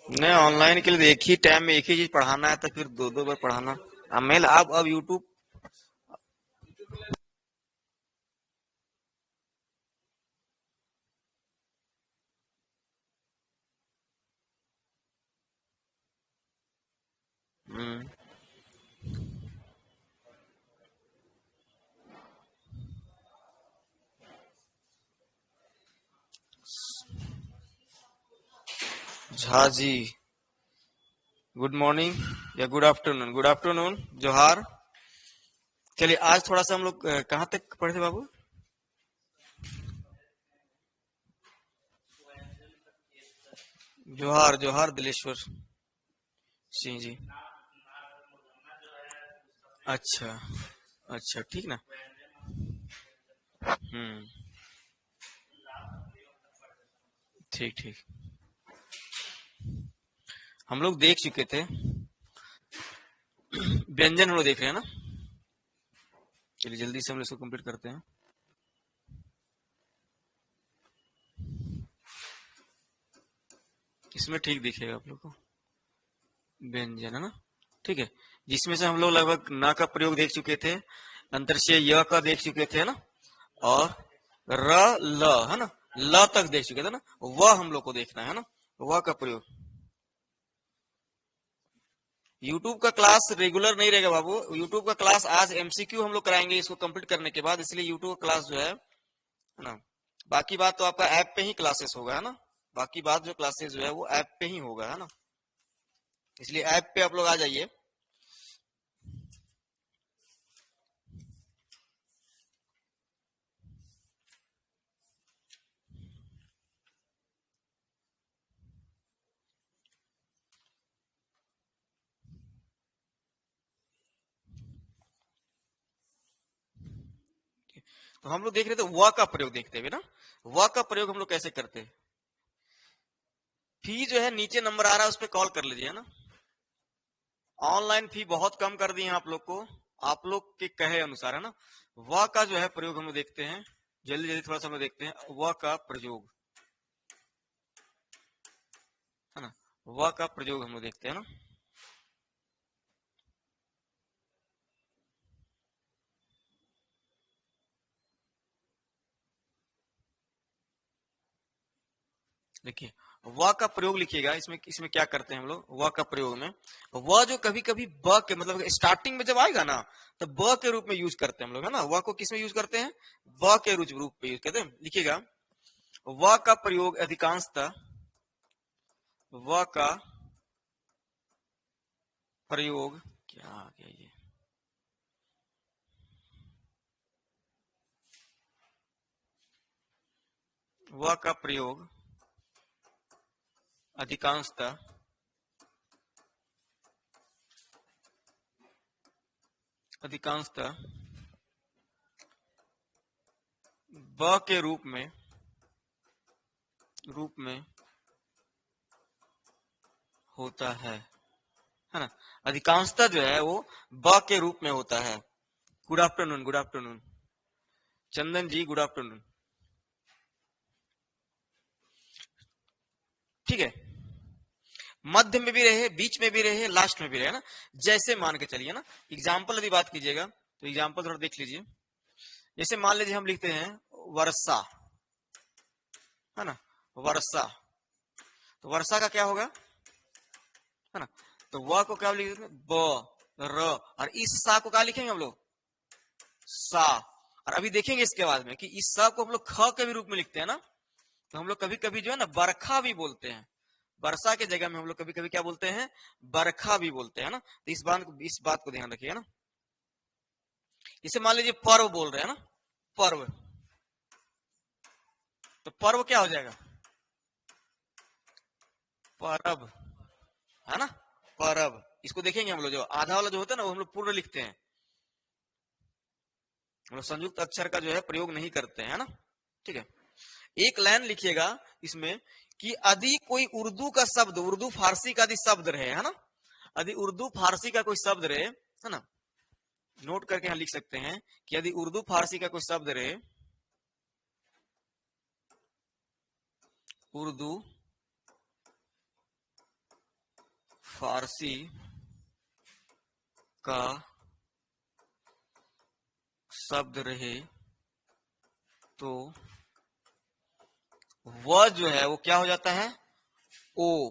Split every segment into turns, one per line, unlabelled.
नहीं, ऑनलाइन के लिए एक ही टाइम में एक ही चीज पढ़ाना है तो फिर दो दो बार पढ़ाना। अब मेल अब यूट्यूब। हम्म। झा जी, गुड मॉर्निंग या गुड आफ्टरनून। गुड आफ्टरनून, जोहार। चलिए आज थोड़ा सा हम लोग कहाँ तक पढ़े थे बाबू? जोहार जोहार दिलेश्वर सिंह जी। अच्छा, अच्छा ठीक ना। हम्म। ठीक ठीक। हम लोग देख चुके थे, व्यंजन हम लोग देख रहे हैं ना। चलिए जल्दी से हम लोग इसको कंप्लीट करते हैं। इसमें ठीक दिखेगा आप लोग को, व्यंजन है ना। ठीक है, जिसमें से हम लोग लगभग न का प्रयोग देख चुके थे, अंतर से य का देख चुके थे ना, और र ल है ना, ल तक देख चुके थे ना। वह हम लोग को देखना है ना, वह का प्रयोग। यूट्यूब का क्लास रेगुलर नहीं रहेगा बाबू। यूट्यूब का क्लास आज एमसीक्यू हम लोग कराएंगे इसको कंप्लीट करने के बाद, इसलिए यूट्यूब का क्लास जो है ना। बाकी बात तो आपका ऐप पे ही क्लासेस होगा है ना। बाकी बात जो क्लासेस जो है वो ऐप पे ही होगा है ना, इसलिए ऐप पे आप लोग आ जाइए। तो हम लोग देख रहे थे व का प्रयोग, देखते हुए ना व का प्रयोग हम लोग कैसे करते हैं। फी जो है नीचे नंबर आ रहा है उस पर कॉल कर लीजिए ना। ऑनलाइन फी बहुत कम कर दी है आप लोग को, आप लोग के कहे अनुसार है ना। व का जो है प्रयोग हम लोग देखते हैं, जल्दी जल्दी थोड़ा सा हम लोग देखते हैं व का प्रयोग है ना। व का प्रयोग हम लोग देखते हैं ना। देखिए व का प्रयोग लिखिएगा, इसमें इसमें क्या करते हैं हम लोग व का प्रयोग में। व जो कभी कभी ब के मतलब स्टार्टिंग में जब आएगा ना, तो ब के रूप में यूज करते हैं हम लोग है ना। व को किस में यूज करते हैं? व के रूप में यूज करते हैं। लिखिएगा व का प्रयोग अधिकांशतः, व का प्रयोग, क्या आ गया ये, व का प्रयोग अधिकांशतः अधिकांशतः ब के रूप में होता है ना। अधिकांशतः जो है वो ब के रूप में होता है। गुड आफ्टरनून, गुड आफ्टरनून चंदन जी, गुड आफ्टरनून। ठीक है, मध्य में भी रहे, बीच में भी रहे, लास्ट में भी रहे ना। जैसे मान के चलिए ना, एग्जाम्पल यदि बात कीजिएगा तो एग्जाम्पल थोड़ा देख लीजिए। जैसे मान लीजिए हम लिखते हैं वर्षा है ना, वर्षा। तो वर्षा का क्या होगा है ना। तो व को क्या लिखेंगे? ब र, और इस सा को क्या लिखेंगे हम लोग? सा। और अभी देखेंगे इसके बाद में कि इस सा को हम लोग ख के भी रूप में लिखते हैं ना। तो हम लोग कभी कभी जो है ना बरखा भी बोलते हैं। वर्षा के जगह में हम लोग कभी कभी क्या बोलते हैं? बरखा भी बोलते हैं ना। तो इस बात को ध्यान रखिएगा ना। इसे मान लीजिए पर्व बोल रहे हैं ना, पर्व। तो पर्व क्या हो जाएगा? परब है ना, परब। इसको देखेंगे हम लोग, जो आधा वाला जो होता है ना वो हम लोग पूर्ण लिखते हैं, हम लोग संयुक्त अक्षर का जो है प्रयोग नहीं करते हैं ना। ठीक है, एक लाइन लिखिएगा इसमें कि यदि कोई उर्दू का शब्द, उर्दू फारसी का यदि शब्द रहे, है ना, यदि उर्दू फारसी का कोई शब्द रहे, है ना, नोट करके यहां लिख सकते हैं कि यदि उर्दू फारसी का कोई शब्द रहे, उर्दू फारसी का शब्द रहे तो वह जो है वो क्या हो जाता है, ओ,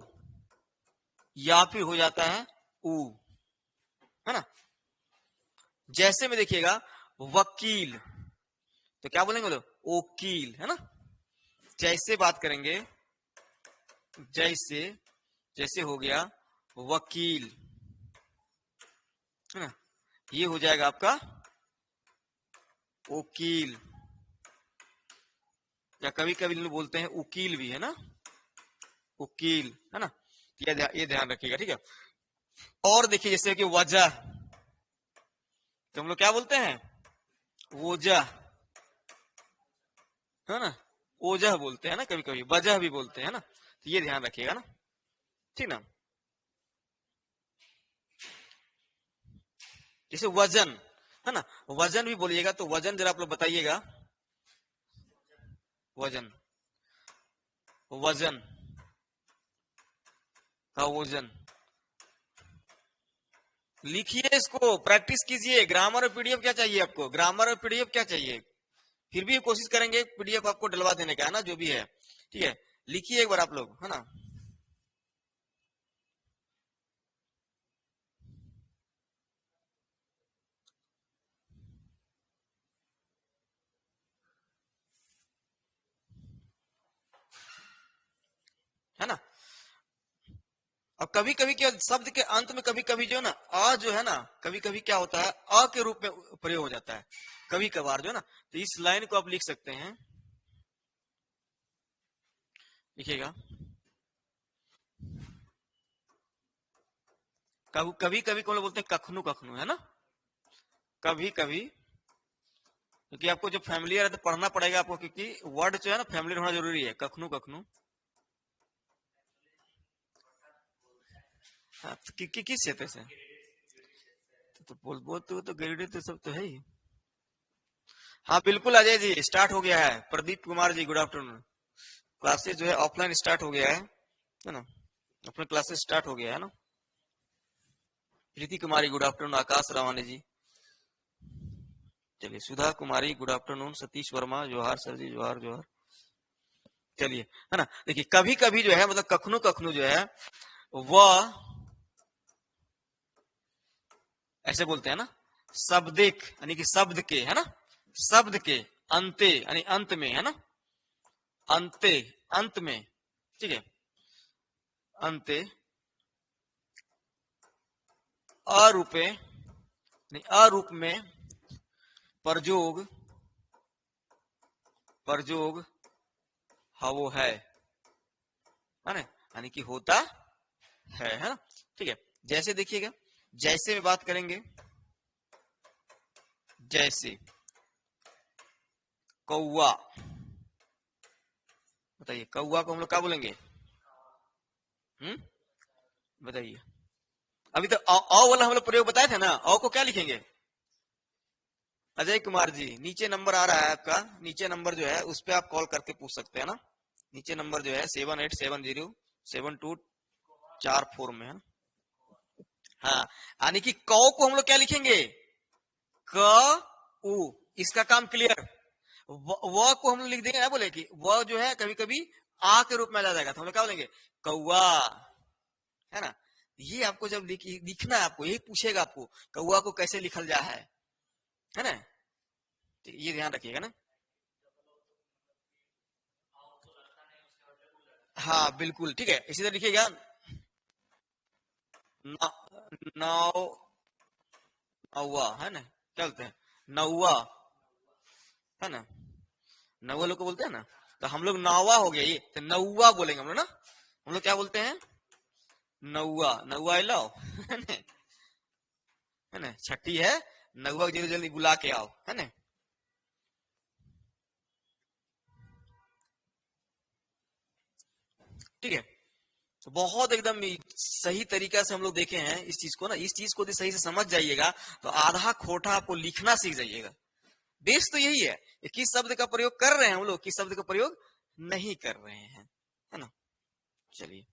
या फिर हो जाता है ऊ, है ना। जैसे में देखिएगा वकील, तो क्या बोलेंगे बोलो, ओकील, है ना। जैसे बात करेंगे, जैसे, जैसे हो गया वकील, है ना, ये हो जाएगा आपका वकील, या कभी कभी लोग बोलते हैं उकील भी, है ना, उकील, है ना। ये ध्यान रखिएगा, ठीक है। और देखिए जैसे कि वजह, तो हम लोग क्या बोलते हैं, वजह, है ना, ओजह बोलते हैं ना, कभी कभी वजह भी बोलते हैं ना, तो ये ध्यान रखिएगा ना, ठीक ना। जैसे वजन, है ना, वजन भी बोलिएगा, तो वजन जरा आप लोग बताइएगा, वजन, वजन का वजन, लिखिए इसको, प्रैक्टिस कीजिए। ग्रामर और पीडीएफ क्या चाहिए आपको, ग्रामर और पीडीएफ क्या चाहिए, फिर भी कोशिश करेंगे पीडीएफ आपको डलवा देने का, है ना, जो भी है, ठीक है। लिखिए एक बार आप लोग, है ना। है ना। अब कभी कभी क्या, शब्द के अंत में कभी कभी जो है ना अ जो है ना, कभी कभी क्या होता है अ के रूप में प्रयोग हो जाता है, कभी कभार जो है ना। तो इस लाइन को आप लिख सकते हैं, लिखिएगा, कभी कभी को लोग बोलते हैं कखनू कखनू, है ना, कभी कभी, क्योंकि आपको जो फैमिलियर है तो पढ़ना पड़ेगा आपको, क्योंकि वर्ड जो है ना फैमिलियर होना जरूरी है, कखनू कखनू। हाँ, तो किस क्षेत्र से, तो बोल तो ग्रेडेड तो सब तो है ही। हाँ बिल्कुल अजय जी, स्टार्ट हो गया है। Pradeep Kumar ji good afternoon. Classes जो है ऑफलाइन स्टार्ट हो गया है ना, अपने क्लासेस स्टार्ट हो गया है ना। प्रीति कुमारी गुड आफ्टरनून, आकाश रावानी जी, चलिए, सुधा कुमारी गुड आफ्टरनून, सतीश वर्मा जोहार सर जी, जोहार जोहार। चलिए, है ना, देखिए कभी कभी जो है मतलब कखनू कखनू जो है वह ऐसे बोलते हैं ना, शब्दिक यानी कि शब्द के, है ना, शब्द के अंते यानी अंत में, है ना, अंते, अंत में, ठीक है, अंते अरूपे नहीं अरूप में परजोग, परजोग हवो है ना, यानी कि होता है ना, ठीक है। जैसे देखिएगा, जैसे में बात करेंगे, जैसे कौवा, बताइए कौवा को हम लोग क्या बोलेंगे, बताइए। अभी तो अ वाला हम लोग प्रयोग बताए थे ना, अ को क्या लिखेंगे, अजय कुमार जी नीचे नंबर आ रहा है आपका, नीचे नंबर जो है उस पर आप कॉल करके पूछ सकते हैं ना, नीचे नंबर जो है 78707244 में, है ना। हाँ, यानी कि कौ को हम लोग क्या लिखेंगे, क उ, इसका काम क्लियर। व को हम लोग लिख देंगे ना, बोले कि व जो है कभी कभी आ के रूप में आ जाएगा, तो हम लोग क्या बोलेंगे, कौआ, है ना। ये आपको जब लिखना है, आपको यही पूछेगा आपको कौआ को कैसे लिखल जा है ना, तो ये ध्यान रखिएगा ना। हाँ बिल्कुल, ठीक है, इसी तरह लिखिएगा, नौ, नौवा, है ना, क्या बोलते हैं, नौवा, है ना, नौवा लोग को बोलते हैं ना, तो हम लोग नौवा हो गया, ये तो नौवा बोलेंगे हम लोग ना, हम लोग क्या बोलते हैं, नौवा, नौवा लाओ, है ना, है ना, छठी है, नौवा जल्दी जल्दी बुला के आओ, है ना। ठीक है। तो बहुत एकदम सही तरीका से हम लोग देखे हैं इस चीज को ना। इस चीज को यदि सही से समझ जाइएगा तो आधा खोटा आपको लिखना सीख जाइएगा। बेस तो यही है, किस शब्द का प्रयोग कर रहे हैं हम लोग, किस शब्द का प्रयोग नहीं कर रहे हैं, है ना। चलिए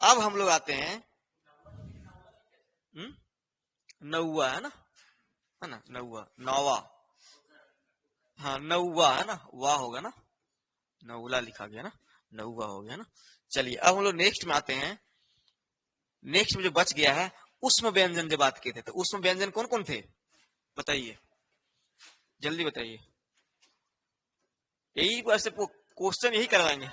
अब हम लोग आते हैं नौवा, है ना नौवा, नौवा, हाँ नौवा है ना, वाह होगा ना, नौला लिखा गया ना, नौवा हो गया ना। चलिए अब हम लोग नेक्स्ट में आते हैं। नेक्स्ट में जो बच गया है उष्म व्यंजन जो बात किए थे, तो उष्म व्यंजन कौन कौन थे बताइए, जल्दी बताइए। यही वैसे क्वेश्चन यही करवाएंगे।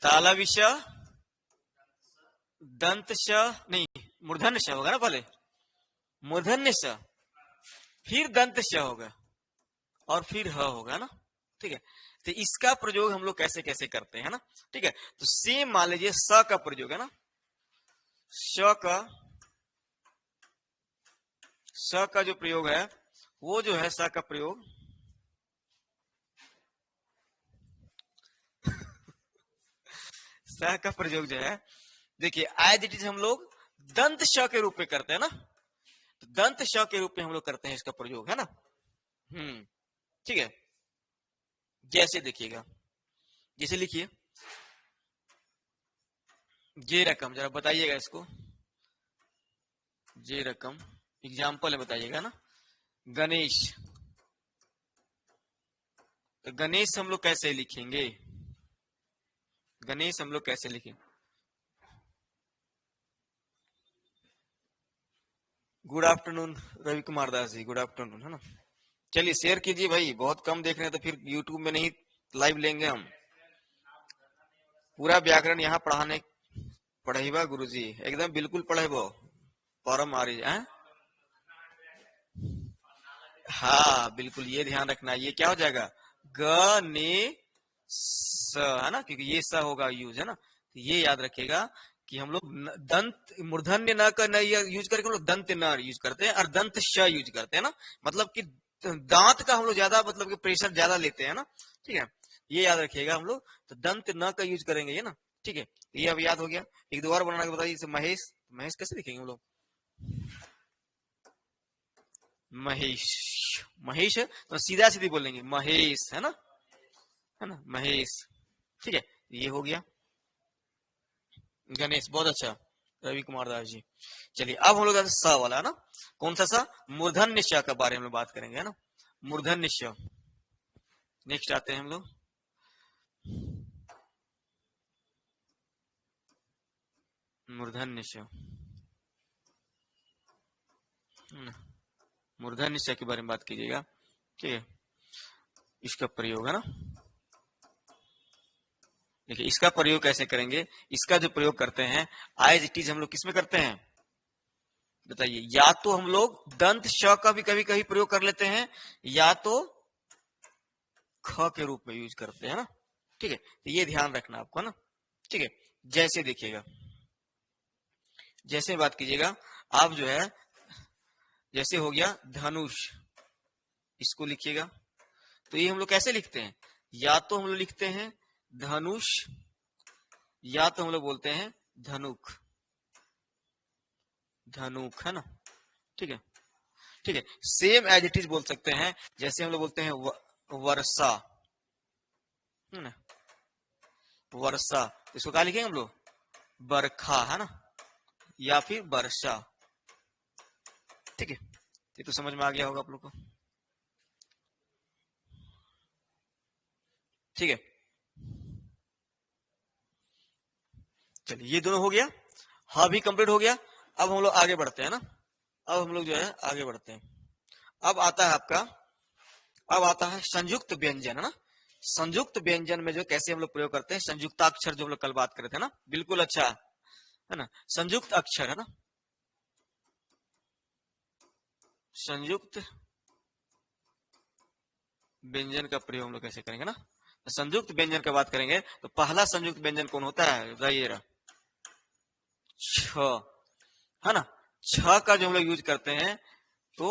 तालविश, दंत श, नहीं मूर्धन्य श होगा ना पहले, मूर्धन्य श, फिर दंत श होगा और फिर ह होगा ना। ठीक है, तो इसका प्रयोग हम लोग कैसे कैसे करते हैं ना। ठीक है, तो सेम मान लीजिए स का प्रयोग है ना, स का जो प्रयोग है वो जो है स का प्रयोग स का प्रयोग जो है देखिए एज इट इज हम लोग दंत श के रूप में करते हैं ना, तो दंत श के रूप में हम लोग करते हैं इसका प्रयोग, है ना। ठीक है, जैसे देखिएगा, जैसे लिखिए जे रकम, जरा बताइएगा इसको, जे रकम एग्जाम्पल है बताइएगा ना। गणेश, तो गणेश हम लोग कैसे लिखेंगे, गणेश हम लोग कैसे लिखेंगे। Good afternoon Ravi Kumar Das ji, good afternoon, है ना। चलिए शेयर कीजिए भाई, बहुत कम देख रहे हैं तो फिर यूट्यूब में नहीं लाइव लेंगे हम। पूरा व्याकरण यहाँ पढ़ाने पढ़ेबा गुरुजी, एकदम बिल्कुल पढ़ेबो, परम आ रही है। हाँ बिल्कुल, ये ध्यान रखना, ये क्या हो जाएगा ग ने स, है ना, क्योंकि ये स होगा यूज, है ना। तो ये याद रखिएगा कि हम लोग दंत मूर्धन्य न का न यूज करके हम लोग दंत न यूज करते हैं और दंत श यूज करते हैं ना, मतलब कि दांत का हम लोग ज्यादा मतलब कि प्रेशर ज्यादा लेते हैं ना। ठीक है, ये याद रखिएगा हम लोग, तो दंत न का यूज करेंगे ये ना। ठीक है, ये अब याद हो गया। एक दो बार बनाना के बताइए, जैसे महेश, महेश कैसे लिखेंगे हम लोग, महेश, महेश है तो सीधा सीधी बोलेंगे महेश, है ना महेश। ठीक है, ये हो गया गणेश, बहुत अच्छा रवि कुमार दास जी। चलिए अब हम लोग स वाला, है ना, कौन सा सा, मूर्धन्य श के बारे में बात करेंगे, है ना, मूर्धन्य श। नेक्स्ट आते हैं हम लोग मूर्धन्य श, मूर्धन्य श के बारे में बात कीजिएगा। ठीक है, इसका प्रयोग, है ना, देखिए इसका प्रयोग कैसे करेंगे, इसका जो प्रयोग करते हैं एज इट इज हम लोग किसमें करते हैं बताइए, या तो हम लोग दंत श का भी कभी कभी प्रयोग कर लेते हैं, या तो ख के रूप में यूज करते हैं ना। ठीक है, तो ये ध्यान रखना आपको ना। ठीक है, जैसे देखिएगा, जैसे बात कीजिएगा आप जो है, जैसे हो गया धनुष, इसको लिखिएगा, तो ये हम लोग कैसे लिखते हैं, या तो हम लोग लिखते हैं धनुष, या तो हम लोग बोलते हैं धनुक, धनुक, है ना। ठीक है, ठीक है, सेम एज इट इज बोल सकते हैं, जैसे हम लोग बोलते हैं वर्षा, है ना, वर्षा, इसको क्या लिखेंगे हम लोग, बरखा, है ना, या फिर वर्षा। ठीक है, ये तो समझ में आ गया होगा आप लोग को। ठीक है, चलिए ये दोनों हो गया, हाँ भी कंप्लीट हो गया। अब हम लोग आगे बढ़ते हैं ना, अब हम लोग जो है आगे बढ़ते हैं। अब आता है आपका, अब आता है संयुक्त व्यंजन, है ना। संयुक्त व्यंजन में जो कैसे हम लोग प्रयोग करते हैं, संयुक्ताक्षर जो हम लोग कल बात करे थे ना, बिल्कुल अच्छा, है ना, संयुक्त अक्षर, है ना, संयुक्त व्यंजन का प्रयोग हम लोग कैसे करेंगे ना। संयुक्त व्यंजन की बात करेंगे तो पहला संयुक्त व्यंजन कौन होता है, बताइए, छ, है ना। छ का जो हम लोग यूज करते हैं, तो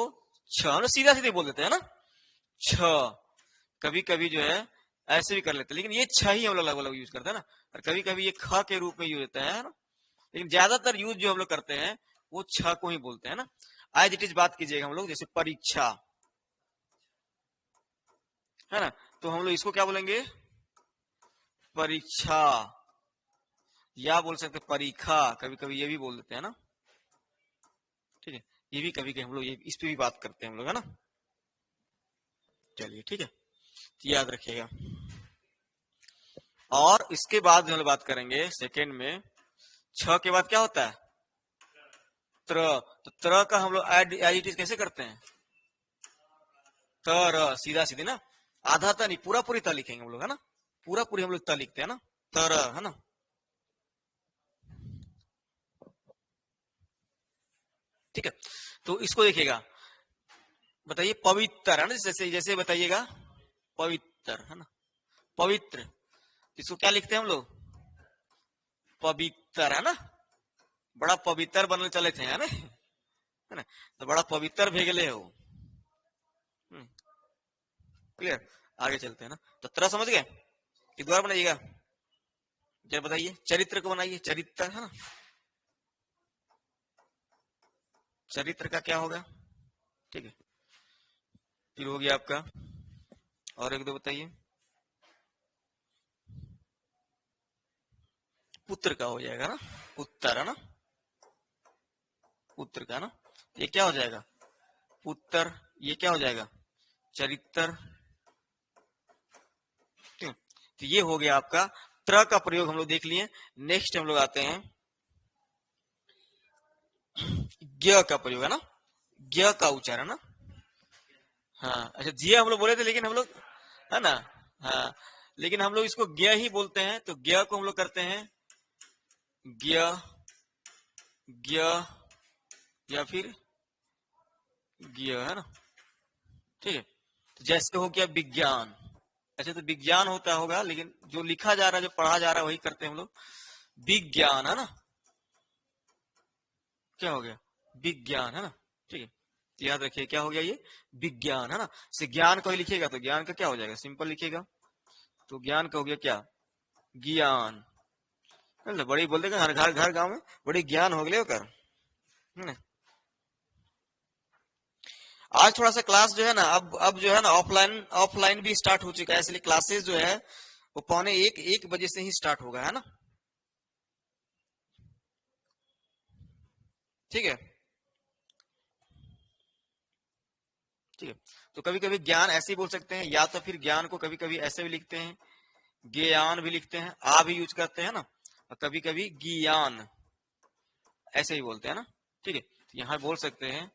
छ हम लोग सीधा सीधे बोल देते हैं ना, छ, कभी कभी जो है ऐसे भी कर लेते हैं, लेकिन ये छ ही हम लोग अलग अलग यूज करते हैं ना। और कभी कभी ये ख के रूप में यूज होता है ना, लेकिन ज्यादातर यूज जो हम लोग करते हैं वो छ को ही बोलते हैं ना। एज इट इज बात कीजिएगा हम लोग, जैसे परीक्षा है ना, तो हम लोग इसको क्या बोलेंगे, परीक्षा, या बोल सकते हैं परीक्षा, कभी कभी ये भी बोल देते हैं ना। ठीक है, ये भी कभी कभी हम लोग ये इस पे भी बात करते हैं हम लोग, है ना। चलिए ठीक है, तो याद रखिएगा। और इसके बाद हम लोग बात करेंगे सेकेंड में, छ के बाद क्या होता है, त्र। तो त्र का हम लोग एज इट इज कैसे करते हैं, तर, सीधा सीधी ना, आधा त नहीं, पूरा पूरी त लिखेंगे हम लोग, है ना, पूरा पूरी हम लोग त लिखते हैं ना, तर, है ना। ठीक है, तो इसको देखिएगा, बताइए पवित्र, है ना, जैसे जैसे बताइएगा पवित्र, है ना, पवित्र, इसको क्या लिखते हैं हम लोग, पवित्र, है ना, बड़ा पवित्र बनने चले थे, है ना, तो बड़ा पवित्र भेगले हो। क्लियर, आगे चलते हैं ना, तो तरह समझ गए, कि दोबारा बनाइएगा, जरा बताइए, चरित्र को बनाइए, चरित्र, है ना, चरित्र का क्या होगा, ठीक है, फिर हो गया आपका, और एक दो बताइए, पुत्र का हो जाएगा ना, पुत्र, है ना, पुत्र का ना, ये क्या हो जाएगा, पुत्र, ये क्या हो जाएगा, चरित्र। ठीक है? तो ये हो गया आपका, त्र का प्रयोग हम लोग देख लिए। नेक्स्ट हम लोग आते हैं ज्ञ का प्रयोग, है ना, ज्ञ का उच्चारण ना, हाँ अच्छा, जिया हम लोग बोले थे, लेकिन हम लोग, है ना, हाँ, लेकिन हम लोग इसको ज्ञ ही बोलते हैं, तो ज्ञ को हम लोग करते हैं ज्ञ, ज्ञ, या फिर ज्ञ, है ना। ठीक है, तो जैसे हो गया विज्ञान, अच्छा तो विज्ञान होता होगा, लेकिन जो लिखा जा रहा है, जो पढ़ा जा रहा है, वही करते हैं हम लोग, विज्ञान, है ना, क्या हो गया, विज्ञान, है ना। ठीक है, तो याद रखिए क्या हो गया ये, विज्ञान, है ना, से ज्ञान को ही लिखिएगा तो ज्ञान का क्या हो जाएगा, सिंपल लिखिएगा, तो ज्ञान का हो गया क्या, ज्ञान, बड़ी बोल देगा, हर घर घर गांव में बड़ी ज्ञान हो गए कर, है ना। आज थोड़ा सा क्लास जो है ना, अब जो है ना, ऑफलाइन ऑफलाइन भी स्टार्ट हो चुका है, इसलिए क्लासेस जो है वो पौने एक बजे से ही स्टार्ट होगा, है ना। ठीक है, ठीक है, तो कभी कभी ज्ञान ऐसे ही बोल सकते हैं, या तो फिर ज्ञान को कभी कभी ऐसे भी लिखते हैं, ज्ञान भी लिखते हैं, आ भी यूज करते हैं ना, और कभी कभी ज्ञान ऐसे ही बोलते हैं ना। ठीक है, तो यहाँ बोल सकते हैं,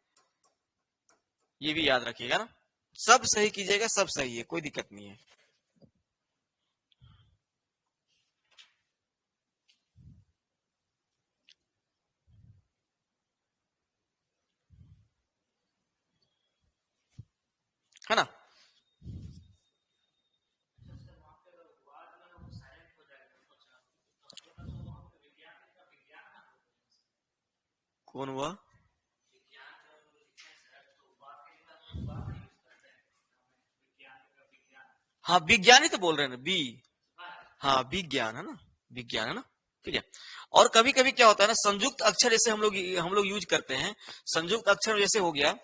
ये भी याद रखिएगा ना, सब सही कीजिएगा, सब सही है, कोई दिक्कत नहीं है ना। कौन हुआ, हाँ विज्ञान ही तो बोल रहे हैं ना, बी, हाँ विज्ञान, है ना, विज्ञान, है ना। ठीक है, और कभी कभी क्या होता है ना, संयुक्त अक्षर जैसे हम लोग यूज करते हैं, संयुक्त अक्षर जैसे हो गया,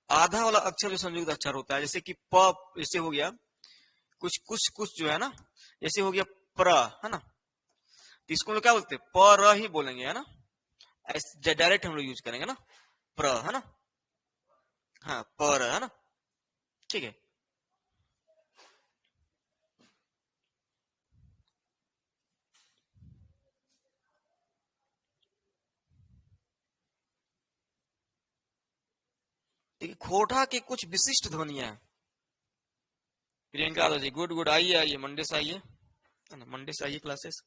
आधा वाला अक्षर जो संयुक्त अक्षर होता है, जैसे कि प, जैसे हो गया, कुछ कुछ कुछ जो है ना, जैसे हो गया प्र, है ना, तो इसको हम लोग क्या बोलते हैं, पर ही बोलेंगे, है ना, ऐसे डायरेक्ट हम लोग यूज करेंगे ना, प्र, है ना, हाँ पर, है ना। ठीक है, देखिए खोटा की कुछ विशिष्ट ध्वनियां हैं। प्रियंका यादव जी, गुड गुड, आइए आइए, मंडे से आइए, है ना, मंडे से आइए क्लासेस,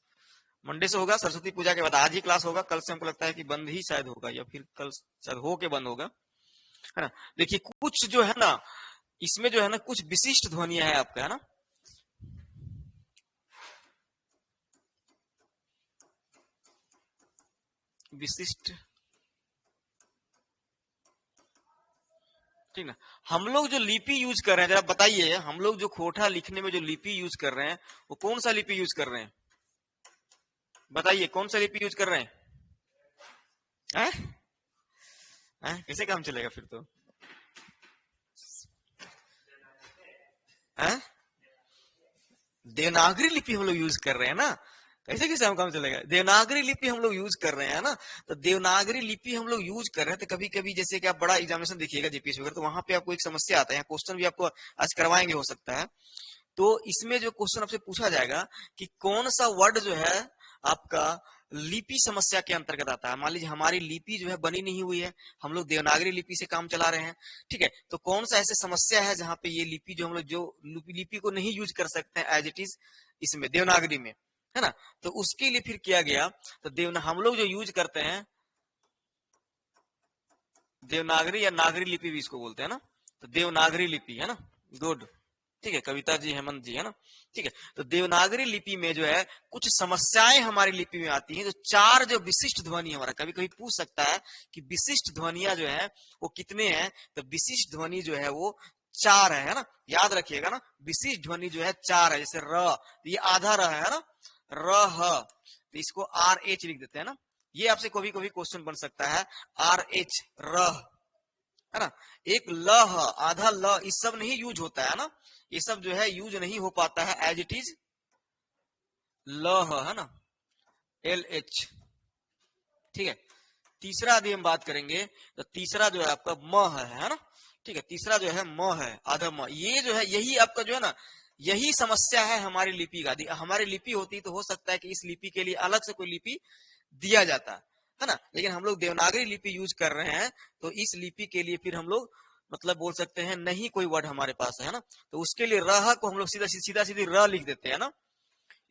मंडे से होगा, सरस्वती पूजा के बाद आज ही क्लास होगा, कल से हमको लगता है कि बंद ही शायद होगा, या फिर कल शायद हो के बंद होगा, है ना। देखिए कुछ जो है ना, इसमें जो है ना कुछ विशिष्ट ध्वनियां है आपका, है ना, विशिष्ट, ठीक ना। हम लोग जो लिपि यूज कर रहे हैं, जरा बताइए, हम लोग जो खोटा लिखने में जो लिपि यूज कर रहे हैं वो कौन सा लिपि यूज कर रहे हैं? बताइए कौन सा लिपि यूज कर रहे हैं? हैं? हैं? कैसे काम चलेगा फिर तो? हैं? देवनागरी लिपि हम लोग यूज कर रहे हैं ना। कैसे कैसे हम काम चलेगा? देवनागरी लिपि हम लोग यूज कर रहे हैं ना। तो देवनागरी लिपि हम लोग यूज कर रहे हैं, तो कभी कभी जैसे कि आप बड़ा एग्जामिनेशन देखिएगा जेपीएससी वगैरह, तो वहां पे आपको एक समस्या आता है, क्वेश्चन भी आपको आज करवाएंगे हो सकता है। तो इसमें जो क्वेश्चन आपसे पूछा जाएगा कि कौन सा वर्ड जो है आपका लिपि समस्या के अंतर्गत आता है। मान लीजिए हमारी लिपि जो है बनी नहीं हुई है, हम लोग देवनागरी लिपि से काम चला रहे हैं, ठीक है। तो कौन सा ऐसे समस्या है जहां पे ये लिपि जो हम लोग जो लिपि को नहीं यूज कर सकते हैं एज इट इज इसमें देवनागरी में, है ना। तो उसके लिए फिर किया गया, तो हम लोग जो यूज करते हैं देवनागरी या नागरी लिपि भी इसको बोलते हैं ना। तो देवनागरी लिपि है ना। गुड, ठीक है, कविता जी, हेमंत जी, है ना। ठीक है, तो देवनागरी लिपि में जो है कुछ समस्याएं हमारी लिपि में आती हैं। जो चार जो विशिष्ट ध्वनि हमारा कभी कभी पूछ सकता है कि विशिष्ट ध्वनियां जो है वो कितने हैं, तो विशिष्ट ध्वनि जो है वो चार है ना। याद रखिएगा ना, विशिष्ट ध्वनि जो है चार है। जैसे र, तो ये आधा र है ना, र ह, तो इसको आर एच लिख देते हैं ना। ये आपसे कभी कभी क्वेश्चन बन सकता है, आर एच र, है ना। एक ल ह, आधा ल, इस सब नहीं यूज होता है ना, ये सब जो है यूज नहीं हो पाता है एज इट इज ल ह, है ना, एल एच। ठीक है, तीसरा यदि हम बात करेंगे तो तीसरा जो है आपका म है ना। ठीक है, तीसरा जो है म है, आधा म। ये जो है यही आपका जो है ना, यही समस्या है हमारी लिपि का। हमारी लिपि होती तो हो सकता है कि इस लिपि के लिए अलग से कोई लिपि दिया जाता है ना, लेकिन हम लोग देवनागरी लिपि यूज कर रहे हैं, तो इस लिपि के लिए फिर हम लोग मतलब बोल सकते हैं नहीं कोई वर्ड हमारे पास है ना। तो उसके लिए रह को हम लोग सीधा सीधी र लिख देते हैं ना।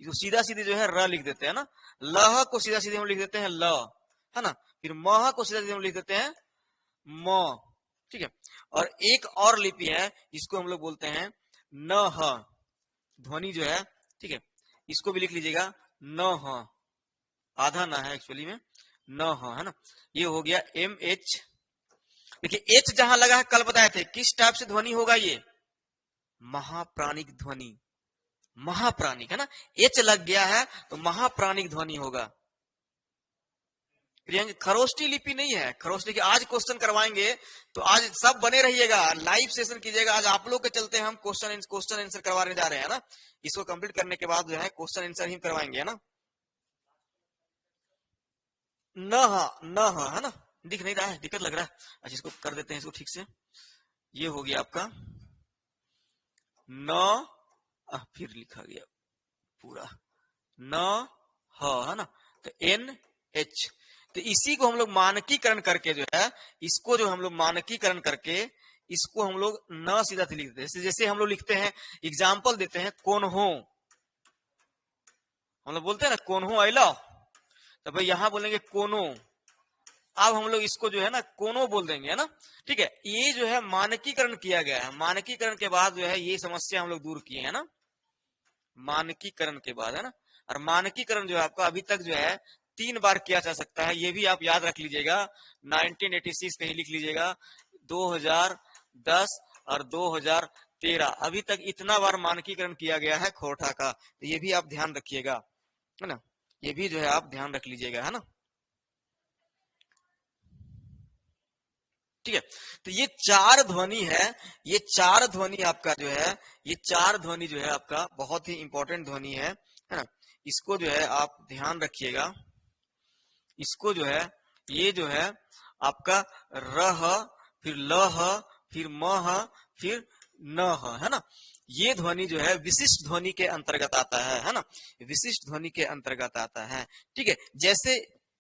जो सीधा सीधी जो है र लिख देते हैं ना। लह को सीधा सीधे हम लिख देते हैं ल, है ना। फिर मह को सीधा सीधे हम लिख देते हैं म। ठीक है, और एक और लिपि है जिसको हम लोग बोलते हैं न ह ध्वनि जो है, ठीक है, इसको भी लिख लीजिएगा न ह, आधा ना है एक्चुअली में, न ह, है ना। ये हो गया एम एच। देखिए एच जहां लगा है कल बताए थे किस टाइप से ध्वनि होगा, ये महाप्राणिक ध्वनि, महाप्राणिक, है ना। एच लग गया है तो महाप्राणिक ध्वनि होगा। प्रियंक, खरोष्टी लिपि नहीं है, खरोष्टी की आज क्वेश्चन करवाएंगे, तो आज सब बने रहिएगा, लाइव सेशन कीजिएगा। आज आप लोग के चलते हम क्वेश्चन आंसर करवाने जा रहे हैं ना। इसको कंप्लीट करने के बाद जो है क्वेश्चन आंसर ही करवाएंगे, है ना। न है ना, दिख नहीं रहा है, दिक्कत लग रहा है। अच्छा इसको कर देते हैं इसको ठीक से। ये हो गया आपका न, फिर लिखा गया पूरा न है ना। तो एन एच, तो इसी को हम लोग मानकीकरण करके जो है, इसको जो हम लोग मानकीकरण करके इसको हम लोग न सीधा से लिख देते हैं। जैसे हम लोग लिखते हैं, एग्जाम्पल देते हैं, कौन हो, हम लोग बोलते हैं ना कौन हो आइला, तो भाई यहां बोलेंगे कोनो। अब हम लोग इसको जो है ना कोनो बोल देंगे, है ना। ठीक है, ये जो है मानकीकरण किया गया है। मानकीकरण के बाद जो है ये समस्या हम लोग दूर किए हैं ना, मानकीकरण के बाद, है ना। और मानकीकरण जो है आपका अभी तक जो है 3 बार किया जा सकता है, ये भी आप याद रख लीजिएगा। 1986 कहीं लिख लीजिएगा, 2010 और 2013, अभी तक इतना बार मानकीकरण किया गया है खोरठा का, तो ये भी आप ध्यान रखिएगा, है ना। ये भी जो है आप ध्यान रख लीजिएगा, है ना। ठीक है, तो ये चार ध्वनि है, ये चार ध्वनि आपका जो है, ये चार ध्वनि जो है आपका बहुत ही इंपॉर्टेंट ध्वनि है ना। इसको जो है आप ध्यान रखिएगा। इसको जो है, ये जो है आपका रह, फिर लह, फिर मह, फिर न है ना। ये ध्वनि जो है विशिष्ट ध्वनि के अंतर्गत आता है ना, विशिष्ट ध्वनि के अंतर्गत आता है। ठीक है, जैसे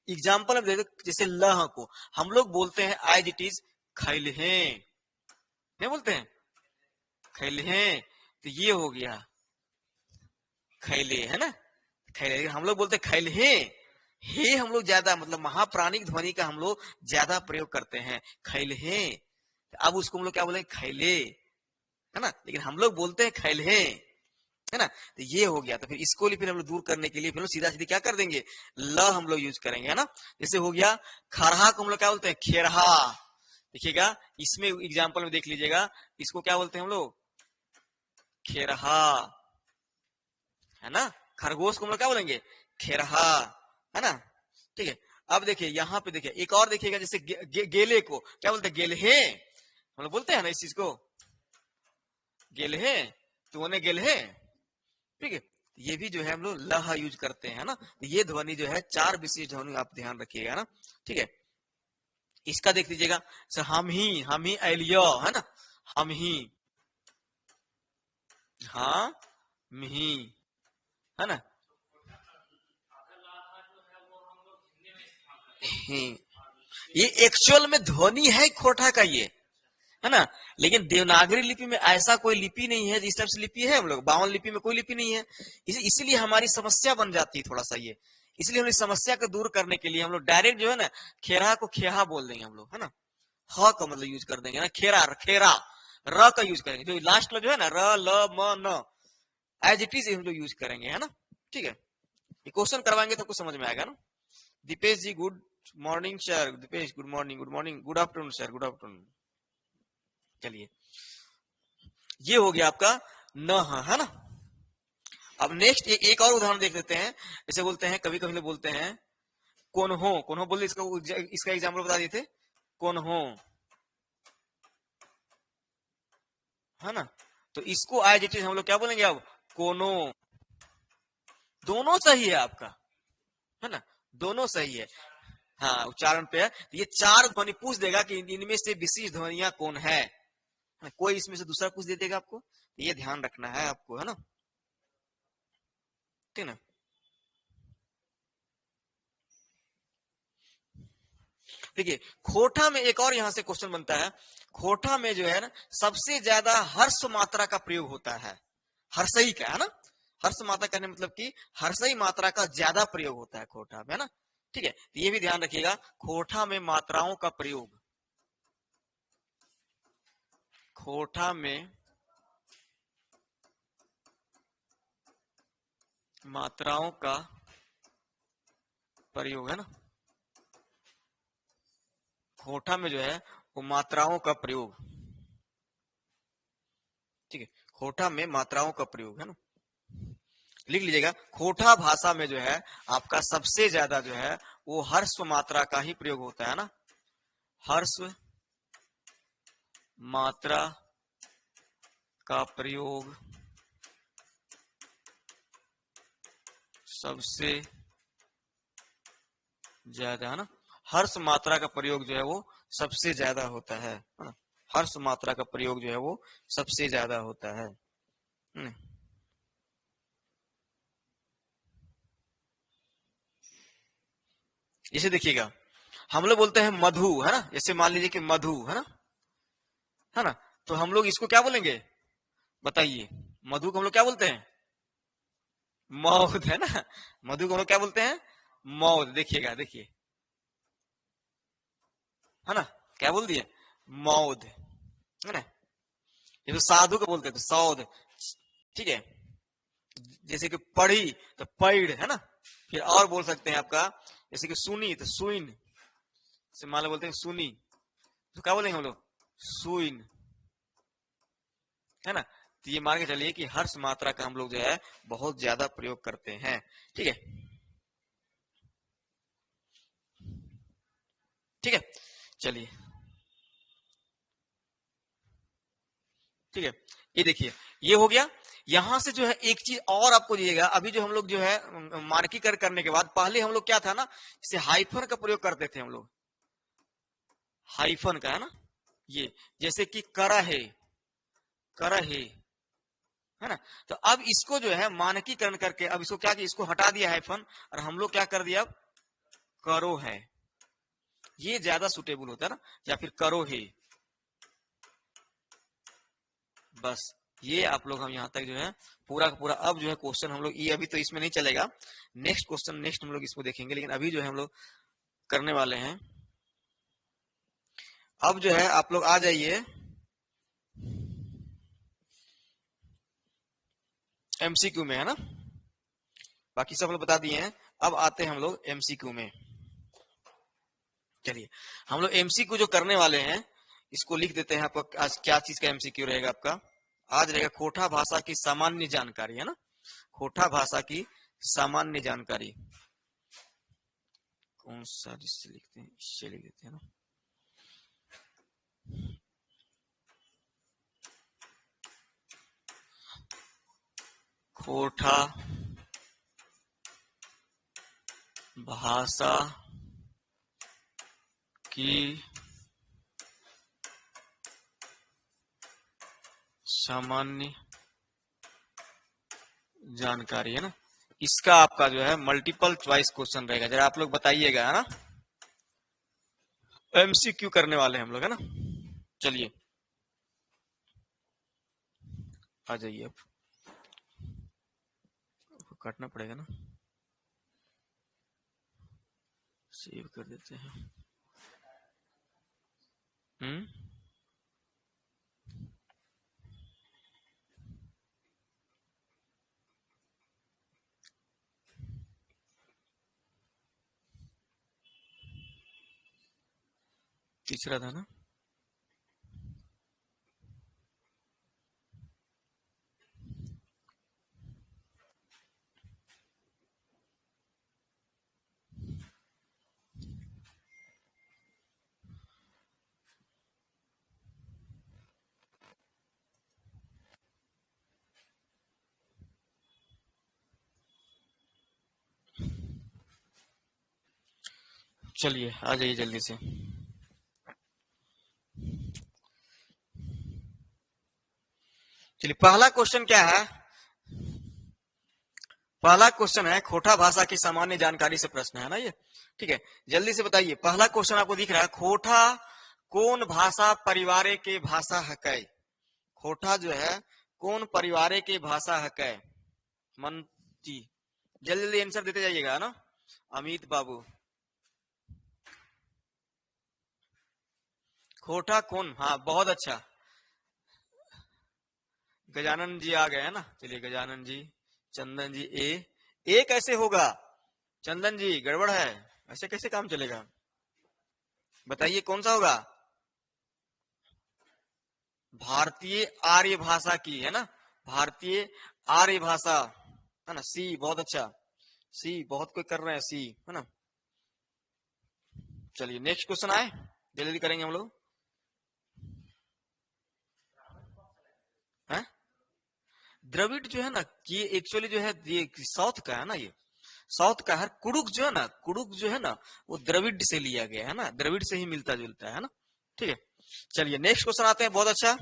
एग्जाम्पल दे दो, जैसे लह को हम लोग बोलते हैं एज इट इज खैलहे, नहीं बोलते हैं खैलहे, तो ये हो गया खैले, है ना। खैले हम लोग बोलते हैं खैलहे, हे हम लोग ज्यादा मतलब महाप्राणिक ध्वनि का हम लोग ज्यादा प्रयोग करते हैं, खैलहे। अब उसको हम लोग क्या बोलेंगे, खैले, है ना, लेकिन हम लोग बोलते हैं खैलहे, है ना। तो ये हो गया, तो फिर इसको फिर हम लोग दूर करने के लिए फिर सीधा सीधे क्या कर देंगे, ल हम लोग यूज करेंगे, है ना। जैसे हो गया खरहा को हम लोग क्या बोलते हैं, खेरहा, देखिएगा इसमें एग्जाम्पल में देख लीजिएगा, इसको क्या बोलते हैं हम लोग, खेरहा, है ना। खरगोश को हम लोग क्या बोलेंगे, खेरहा, है ना। ठीक है, अब देखिए यहाँ पे देखिए एक और देखिएगा, जैसे गेले को क्या बोलते हैं, गेलहे, हम लोग बोलते हैं ना इस चीज को, गेलहे, तो उन्हें गेलहे। ठीक है, ये भी जो है हम लोग लह यूज करते हैं ना। तो ये ध्वनि जो है 4 विशेष ध्वनि आप ध्यान रखिएगा ना। ठीक है, इसका देख लीजिएगा, हम ही एलियो, है ना, हम ही, हाँ मिही, है ना, ही। ये एक्चुअल में ध्वनि है खोटा का, ये है ना। लेकिन देवनागरी लिपि में ऐसा कोई लिपि नहीं है, जिस टाइप से लिपि है हम लोग, 52 लिपि में कोई लिपि नहीं है। इसीलिए हमारी समस्या बन जाती है थोड़ा सा ये। इसलिए हम इस समस्या को दूर करने के लिए हम लोग डायरेक्ट जो है ना, खेरा को खेहा बोल देंगे हम लोग, है ना। ह का मतलब यूज कर देंगे ना, खेरा खेरा, र का यूज करेंगे, जो लास्ट में जो है ना र ल म न, एज इट इज हम लोग यूज करेंगे, है ना। ठीक है, ये क्वेश्चन करवाएंगे तो कुछ समझ में आएगा ना। Deepesh ji good morning sir, Deepesh good morning, good morning, good afternoon sir, good afternoon. चलिए, ये हो गया आपका न, है ना। अब नेक्स्ट एक और उदाहरण देख लेते हैं। जैसे बोलते हैं, कभी कभी लोग बोलते हैं कौन हो बोले, इसका एग्जाम्पल बता दिए थे, कौन हो, है ना। तो इसको एज इट इज हम लोग क्या बोलेंगे अब, कोनो। दोनों सही है आपका, है ना, दोनों सही है। हाँ, उच्चारण पे है। तो ये 4 ध्वनि पूछ देगा कि इनमें से विशिष्ट ध्वनिया कौन है। कोई इसमें से दूसरा पूछ दे देगा आपको, ये ध्यान रखना है आपको, है ना। ठीक ना। देखिए खोटा में एक और यहां से क्वेश्चन बनता है। खोटा में जो है ना, सबसे ज्यादा हर्ष मात्रा का प्रयोग होता है, हर्षई का, है ना। हर्ष मात्रा करने मतलब कि हर्षई मात्रा का ज्यादा प्रयोग होता है खोटा में, है ना। ठीक है, तो ये भी ध्यान रखिएगा, खोटा में मात्राओं का प्रयोग, खोटा में मात्राओं का प्रयोग, है ना। खोटा में जो है वो मात्राओं का प्रयोग, ठीक है, खोटा में मात्राओं का प्रयोग, है ना। लिख लीजिएगा, खोटा भाषा में जो है आपका सबसे ज्यादा जो है वो हर्ष मात्रा का ही प्रयोग होता है ना। हर्ष मात्रा का प्रयोग सबसे ज्यादा, है ना। हर्ष मात्रा का प्रयोग जो है वो सबसे ज्यादा होता है ना। हर्ष मात्रा का प्रयोग जो है वो सबसे ज्यादा होता है। जैसे देखिएगा, हम लोग बोलते हैं मधु, है ना। जैसे मान लीजिए कि मधु, है ना। तो हम लोग इसको क्या बोलेंगे, बताइए। मधु को हम लोग क्या बोलते हैं, मौध, है ना। मधु को हम लोग क्या बोलते हैं, मौध। देखिएगा, देखिए, है ना, क्या बोल दिए, मौध, है ना। ये तो साधु को बोलते हैं तो सौध, ठीक है। जैसे कि पढ़ी तो पैड़, है ना। फिर और बोल सकते हैं आपका, जैसे कि सुनी तो सुइन, जैसे मान लो बोलते हैं सुनी, तो क्या बोलेंगे हम लोग, सुइन, है ना। तो ये मान के चलिए कि हर्ष मात्रा का हम लोग जो है बहुत ज्यादा प्रयोग करते हैं, ठीक है। ठीक है, चलिए, ठीक है। ये देखिए, ये हो गया। यहां से जो है एक चीज और आपको दिएगा, अभी जो हम लोग जो है मानकीकरण करने के बाद, पहले हम लोग क्या था ना, जैसे हाइफन का प्रयोग करते थे हम लोग, हाइफन का, है ना। ये जैसे कि करहे, करहे, है ना। तो अब इसको जो है मानकीकरण करके, अब इसको क्या किया, इसको हटा दिया हाइफन, और हम लोग क्या कर दिया, अब करो है, ये ज्यादा सुटेबल होता है ना, या फिर करो है, बस। ये आप लोग हम यहाँ तक जो है पूरा का पूरा, अब जो है क्वेश्चन हम लोग, ये अभी तो इसमें नहीं चलेगा, नेक्स्ट क्वेश्चन नेक्स्ट हम लोग इसको देखेंगे, लेकिन अभी जो है हम लोग करने वाले हैं। अब जो है आप लोग आ जाइए एमसीक्यू में, है ना। बाकी सब लोग बता दिए हैं, अब आते हैं हम लोग एमसीक्यू में। चलिए, हम लोग एमसीक्यू जो करने वाले हैं, इसको लिख देते हैं। आपका आज क्या चीज का एमसीक्यू रहेगा आपका? आज रहेगा खोटा भाषा की सामान्य जानकारी, है ना। खोटा भाषा की सामान्य जानकारी। कौन सा जिससे लिखते हैं, इससे लिख देते हैं ना। खोटा भाषा की सामान्य जानकारी, है ना। इसका आपका जो है मल्टीपल चॉइस क्वेश्चन रहेगा, जरा आप लोग बताइएगा, है ना। एमसीक्यू करने वाले हैं हम लोग, है ना। चलिए आ जाइए, अब काटना पड़ेगा ना, सेव कर देते हैं। तीसरा था ना। चलिए आ जाइए जल्दी से। चलिए पहला क्वेश्चन क्या है? पहला क्वेश्चन है खोटा भाषा की सामान्य जानकारी से प्रश्न है ना ये। ठीक है, जल्दी से बताइए। पहला क्वेश्चन आपको दिख रहा है, खोटा कौन भाषा परिवारे के भाषा हकै। खोटा जो है कौन परिवारे के भाषा हकै। मन जी जल्दी जल्दी आंसर देते जाइएगा ना। अमित बाबू, खोटा कौन, हाँ बहुत अच्छा। गजानन जी आ गए हैं ना। चलिए गजानन जी, चंदन जी, ए कैसे होगा? चंदन जी गड़बड़ है, ऐसे कैसे काम चलेगा? बताइए कौन सा होगा? भारतीय आर्य भाषा की, है ना। भारतीय आर्य भाषा, है ना। सी बहुत अच्छा, सी बहुत कोई कर रहे हैं, सी, है ना। चलिए नेक्स्ट क्वेश्चन आए, जल्दी करेंगे हम लोग। द्रविड़ जो है ना, ये एक्चुअली जो है ये साउथ का है ना, ये साउथ का है। कुडुक जो है ना, कुडुक जो है ना वो द्रविड़ से लिया गया है ना, द्रविड़ से ही मिलता जुलता है ना। ठीक है, चलिए नेक्स्ट क्वेश्चन आते हैं। बहुत अच्छा,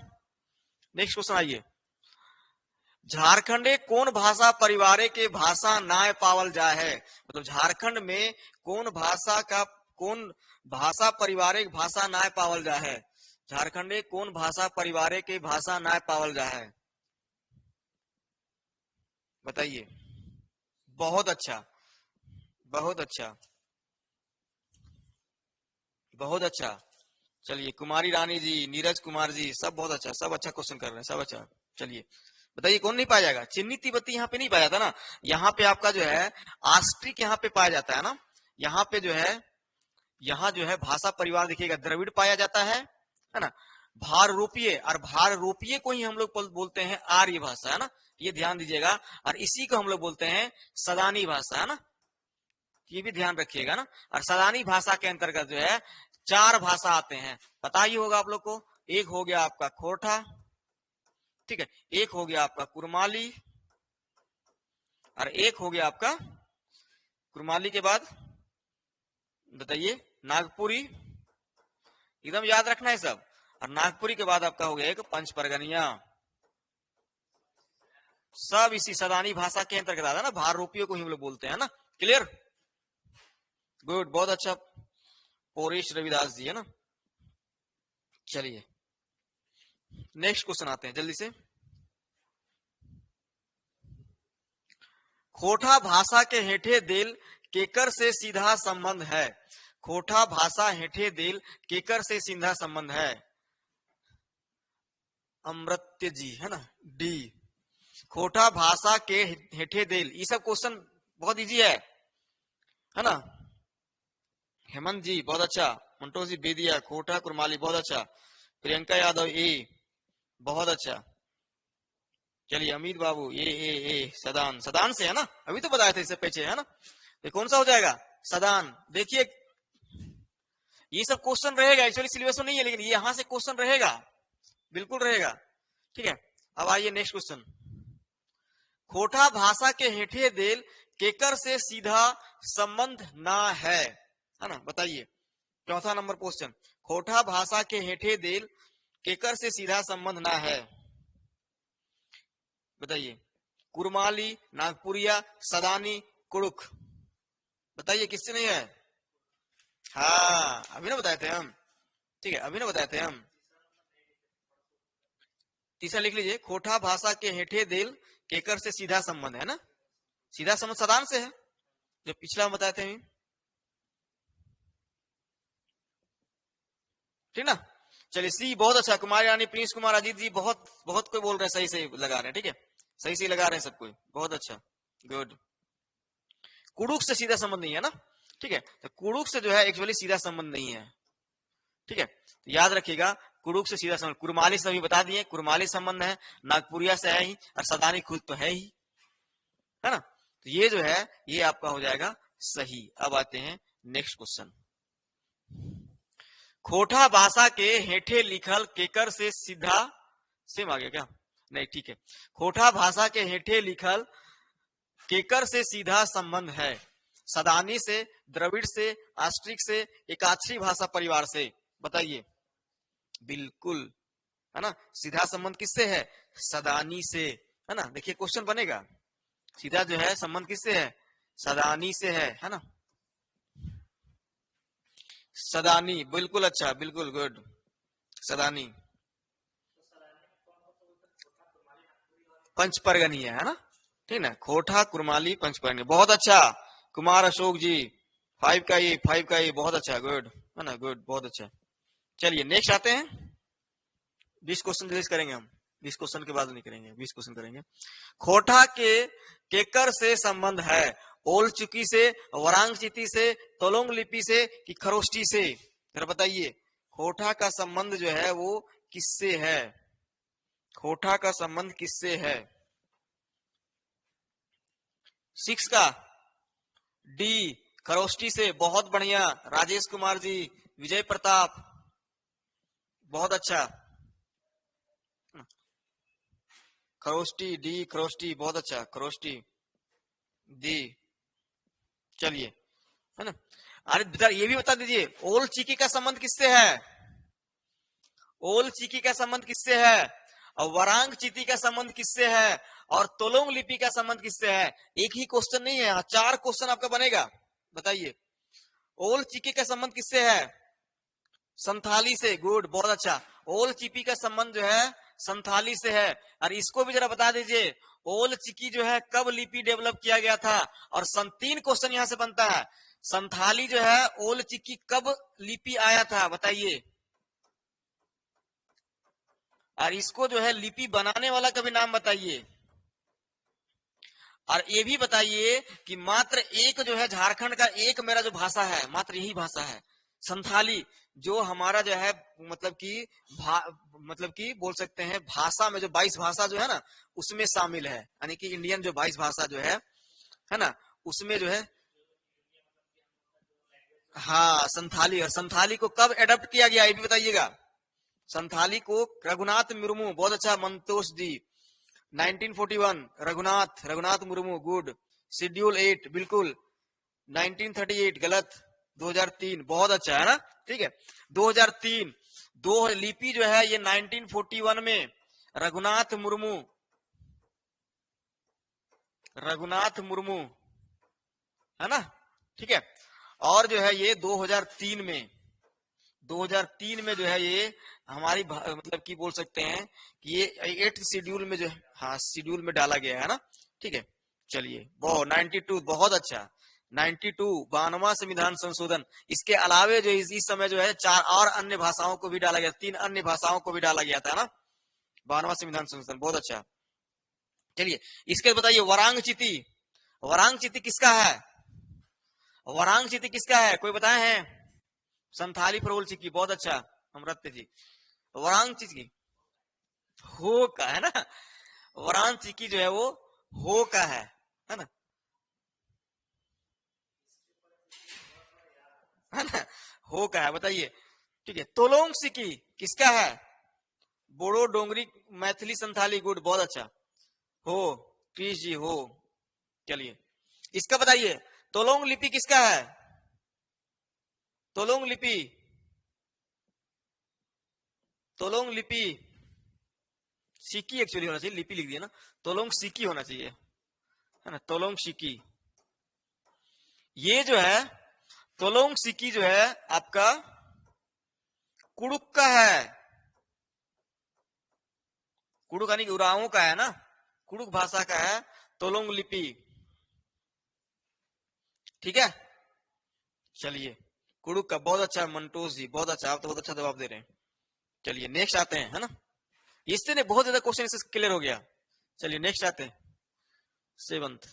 नेक्स्ट क्वेश्चन आइए। झारखंडे कौन भाषा परिवारे के भाषा नाय पावल जाए है। मतलब झारखंड में कौन भाषा का, कौन भाषा परिवारे भाषा नाय पावल जाए है। झारखंडे कौन भाषा परिवारे के भाषा नाय पावल जाए है, बताइए। बहुत अच्छा, बहुत अच्छा, बहुत अच्छा। चलिए कुमारी रानी जी, नीरज कुमार जी, सब बहुत अच्छा, सब अच्छा क्वेश्चन कर रहे हैं, सब अच्छा। चलिए बताइए कौन नहीं पाया जाएगा। चिन्नी तिब्बती यहाँ पे नहीं पाया जाता ना। यहाँ पे आपका जो है आस्ट्रिक यहाँ पे पाया जाता है ना। यहाँ पे जो है, यहाँ जो है भाषा परिवार देखिएगा, द्रविड़ पाया जाता है ना। भार रूपीय, और भार रूपीय को ही हम लोग बोलते हैं आर्य भाषा, है ना। ये ध्यान दीजिएगा। और इसी को हम लोग बोलते हैं सदानी भाषा, है ना। ये भी ध्यान रखिएगा ना। और सदानी भाषा के अंतर्गत जो है 4 भाषा आते हैं, पता ही होगा आप लोग को। एक हो गया आपका खोटा, ठीक है, एक हो गया आपका कुरमाली, और एक हो गया आपका कुरमाली के बाद बताइए नागपुरी। एकदम याद रखना है सब। और नागपुरी के बाद आपका हो गया एक पंच परगनिया। सब इसी सदानी भाषा के अंतर्गत आता है ना, भार रूपियों को ही हम लोग बोलते हैं ना। क्लियर, गुड, बहुत अच्छा। पौरेश रविदास जी, है ना। चलिए नेक्स्ट क्वेश्चन आते हैं जल्दी से। खोटा भाषा के हेठे देल केकर से सीधा संबंध है। खोटा भाषा हेठे देल केकर से सीधा संबंध है, अमृत्य जी, है ना। डी, खोटा भाषा के हेठे देल, ये सब क्वेश्चन बहुत इजी है ना। हेमंत जी बहुत अच्छा, मंटो जी बेदिया, खोटा कुरमाली, बहुत अच्छा। प्रियंका यादव ए, बहुत अच्छा। चलिए अमित बाबू ए सदान, सदान से है ना, अभी तो बताए थे इससे पीछे है ना, तो कौन सा हो जाएगा, सदान। देखिए ये सब क्वेश्चन रहेगा, एक्चुअली सिलेबस में नहीं है लेकिन यहां से क्वेश्चन रहेगा, बिल्कुल रहेगा। ठीक है, अब आइए नेक्स्ट क्वेश्चन। खोटा भाषा के हेठे देल केकर से सीधा संबंध ना है ना, बताइए। चौथा नंबर क्वेश्चन, खोटा भाषा के हेठे देल केकर से सीधा संबंध ना है, बताइए। कुरमाली, नागपुरिया, सदानी, कुड़ुक, बताइए किससे नहीं है। हाँ अभी ना बताए थे हम, ठीक है अभी ना बताए थे हम। तीसरा लिख लीजिए, खोटा भाषा के हेठे देल केकर से सीधा संबंध है ना, सीधा संबंध सदान से है, जो पिछला हम बताए थे। ठीक ना, चलिए सी, बहुत अच्छा। कुमार रानी, प्रिंस कुमार, अजीत जी, बहुत बहुत कोई बोल रहे हैं, सही सही लगा रहे हैं, ठीक है सही सही लगा रहे हैं सब कोई, बहुत अच्छा, गुड। कुड़ुक से सीधा संबंध नहीं है ना, ठीक है, तो कुड़ुक से जो है एक्चुअली सीधा संबंध नहीं है, ठीक है, तो याद रखिएगा कुड़ुक से सीधा संबंध, कुरमाली से अभी बता दिए, कुरमाली संबंध है, नागपुरिया से है ही, और सदानी खुद तो है ही, है ना, तो ये जो है ये आपका हो जाएगा सही। अब आते हैं नेक्स्ट क्वेश्चन। खोटा भाषा के हेठे लिखल केकर से सीधा, सेम आ गया क्या, नहीं ठीक है, खोटा भाषा के हेठे लिखल केकर से सीधा संबंध है, सदानी से, द्रविड़ से, आस्ट्रिक से, एकाक्षरी भाषा परिवार से, बताइए। बिल्कुल, है ना, सीधा संबंध किससे है, सदानी से, है ना, देखिए क्वेश्चन बनेगा, सीधा जो है संबंध किससे है, सदानी से है ना, सदानी, बिल्कुल अच्छा, बिल्कुल गुड, सदानी। पंचपरगनी है ना, ठीक ना, खोटा, कुरमाली, पंचपरगनी, बहुत अच्छा। कुमार अशोक जी, 5 का ये बहुत अच्छा, गुड, है ना, गुड, बहुत अच्छा। चलिए नेक्स्ट आते हैं, 20 क्वेश्चन रिलीज करेंगे हम, 20 क्वेश्चन के बाद नहीं करेंगे, 20 क्वेश्चन करेंगे। खोटा के केकर से संबंध है, ओल चुकी से, वरांग चिति से, तोलोंग लिपि से, कि खरोष्टी से, जरा बताइए। खोटा का संबंध जो है वो किससे है, खोटा का संबंध किससे है, 6 का डी, खरोष्टी से, बहुत बढ़िया राजेश कुमार जी, विजय प्रताप, बहुत अच्छा, खरोष्टी डी, खरोष्टी, बहुत अच्छा, खरोष्टी दी, चलिए, है ना। अरे ये भी बता दीजिए, ओल चिकी का संबंध किससे है, ओल चिकी का संबंध किससे है, और वरांग चिति का संबंध किससे है, और तोलोंग लिपि का संबंध किससे है। एक ही क्वेश्चन नहीं है, 4 क्वेश्चन आपका बनेगा, बताइए। ओल चिकी का संबंध किससे है, संथाली से, गुड, बहुत अच्छा। ओल चिकी का संबंध जो है संथाली से है, और इसको भी जरा बता दीजिए, ओल चिकी जो है कब लिपि डेवलप किया गया था, और 3 क्वेश्चन यहां से बनता है, संथाली जो है ओल चिकी कब लिपि आया था, बताइए। और इसको जो है लिपि बनाने वाला का भी नाम बताइए, और ये भी बताइए कि मात्र एक जो है झारखंड का एक मेरा जो भाषा है, मात्र यही भाषा है संथाली, जो हमारा जो है मतलब कि मतलब कि बोल सकते हैं भाषा में जो 22 भाषा जो है ना उसमें शामिल है, यानी कि इंडियन जो 22 भाषा जो है ना, उसमें जो है, हाँ संथाली। और संथाली को कब एडप्ट किया गया ये भी बताइएगा। संथाली को रघुनाथ मुर्मू, बहुत अच्छा मंतोष जी, 1941, रघुनाथ रघुनाथ मुर्मू, गुड। शेड्यूल 8 बिल्कुल, 1938 गलत, 2003 बहुत अच्छा, है ना, ठीक है। 2003 दो लिपि जो है ये 1941 में रघुनाथ मुर्मू, रघुनाथ मुर्मू, है ना, ठीक है। और जो है ये 2003 में, 2003 में जो है ये हमारी मतलब कि बोल सकते हैं कि ये 8th शेड्यूल में जो है, हाँ शेड्यूल में डाला गया है ना, ठीक है। चलिए बहुत 92, बहुत अच्छा, 92 92वां संविधान संशोधन। इसके अलावे जो इस समय जो है 4 और अन्य भाषाओं को भी डाला गया, 3 अन्य भाषाओं को भी डाला गया था ना, 92वां संविधान संशोधन, बहुत अच्छा। चलिए इसके बताइए, वरांग चिति, वरांग चिति किसका है, वरांग चिति किसका है, कोई बताए हैं, संथाली फरोल चिकी, बहुत अच्छा अमृत जी। वरांग चिकी, हो का है ना, वरांग चिकी जो है वो हो का है ना, है ना, हो का है। बताइए, ठीक है। तोलोंग सिकी किसका है? बोडो, डोंगरी, मैथिली, संथाली, गुड, बहुत अच्छा। हो, क्रिश जी हो। चलिए इसका बताइए, तोलोंग लिपि किसका है? तोलोंग लिपि, तोलोंग लिपि सिकी एक्चुअली होना चाहिए, लिपि लिख दिया ना, तोलोंग सिकी होना चाहिए, है ना, तोलोंग सिकी। ये जो है तोलोंग सिकी जो है आपका कुड़ुक का है, कुड़ुक यानी उराओं का है ना, कुड़ुक भाषा का है तोलोंग लिपि, ठीक है। चलिए कुड़ुक का, बहुत अच्छा मंटोस जी, बहुत अच्छा, आप तो बहुत अच्छा जवाब दे रहे हैं। चलिए नेक्स्ट आते हैं, है ना, इससे ने बहुत ज्यादा क्वेश्चन इससे क्लियर हो गया। चलिए नेक्स्ट आते हैं, सेवंथ,